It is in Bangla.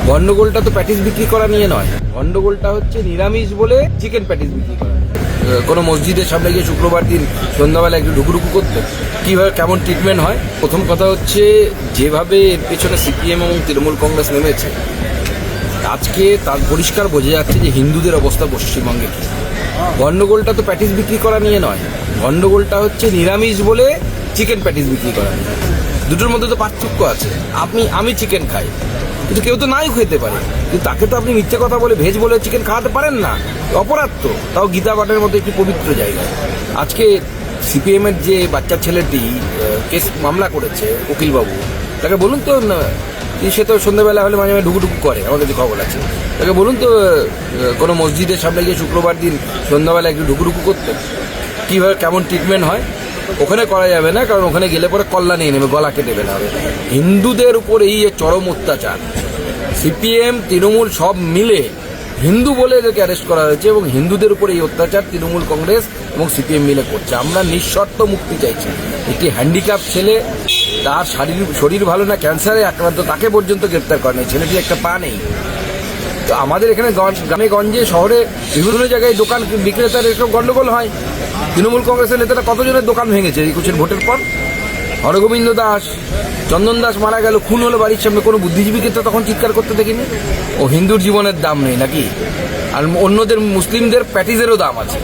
গন্ডগোলটা তো প্যাটিস বিক্রি করা নিয়ে নয়, গন্ডগোলটা হচ্ছে নিরামিষ বলে চিকেন প্যাটিস বিক্রি করা। কোনো মসজিদের সামনে গিয়ে শুক্রবার দিন সন্ধ্যাবেলা একটু ঢুকুঢুকু করতে কীভাবে কেমন ট্রিটমেন্ট হয়। প্রথম কথা হচ্ছে যেভাবে এর পেছনে সিপিএম এবং তৃণমূল কংগ্রেস নেমেছে, আজকে তার পরিষ্কার বোঝা যাচ্ছে যে হিন্দুদের অবস্থা পশ্চিমবঙ্গে কী। গন্ডগোলটা তো প্যাটিস বিক্রি করা নিয়ে নয়, গন্ডগোলটা হচ্ছে নিরামিষ বলে চিকেন প্যাটিস বিক্রি করা নিয়ে। দুটোর মধ্যে তো পার্থক্য আছে। আমি চিকেন খাই, কিন্তু কেউ তো নাই খেতে পারে, কিন্তু তাকে তো আপনি মিথ্যে কথা বলে ভেজ বলে চিকেন খাওয়াতে পারেন না। অপরাধ তো, তাও গীতা পাঠের মতো একটি পবিত্র জায়গায়। আজকে সিপিএমের যে বাচ্চা ছেলেটি কেস মামলা করেছে উকিলবাবু, তাকে বলুন তো, সে তো সন্ধ্যাবেলা হলে মাঝে মাঝে ঢুকুঢুকু করে, আমার কাছে খবর আছে। তাকে বলুন তো কোনো মসজিদের সামনে গিয়ে শুক্রবার দিন সন্ধ্যাবেলা একটু ঢুকুঢুকু করতে কীভাবে কেমন ট্রিটমেন্ট হয়। ওখানে করা যাবে না, কারণ ওখানে গেলে পরে কল্লা নিয়ে নেবে, গলা কেটে ফেলা হবে। হিন্দুদের উপর এই চরম অত্যাচার, সিপিএম তৃণমূল সব মিলে হিন্দু বলে এদেরকে অ্যারেস্ট করা হয়েছে, এবং হিন্দুদের উপর এই অত্যাচার তৃণমূল কংগ্রেস এবং সিপিএম মিলে করছে। আমরা নিঃশর্ত মুক্তি চাইছি। একটি হ্যান্ডিক্যাপ ছেলে, তার শরীর ভালো না, ক্যান্সারে আক্রান্ত, তাকে পর্যন্ত গ্রেপ্তার করে নেই, ছেলেটির একটা পা নেই। তো আমাদের এখানে গ্রামে গঞ্জে শহরে বিভিন্ন জায়গায় দোকান বিক্রেতার এসব গন্ডগোল হয়। তৃণমূল কংগ্রেসের নেতারা কতজনের দোকান ভেঙেছে 21-এর ভোটের পর। হরগোবিন্দ দাস, চন্দন দাস মারা গেল, খুন হলো বাড়ির সামনে, কোনো বুদ্ধিজীবীকে তো তখন চিৎকার করতে দেখিনি। ও হিন্দুর জীবনের দাম নেই নাকি? আর অন্যদের মুসলিমদের প্যাটিসেরও দাম আছে।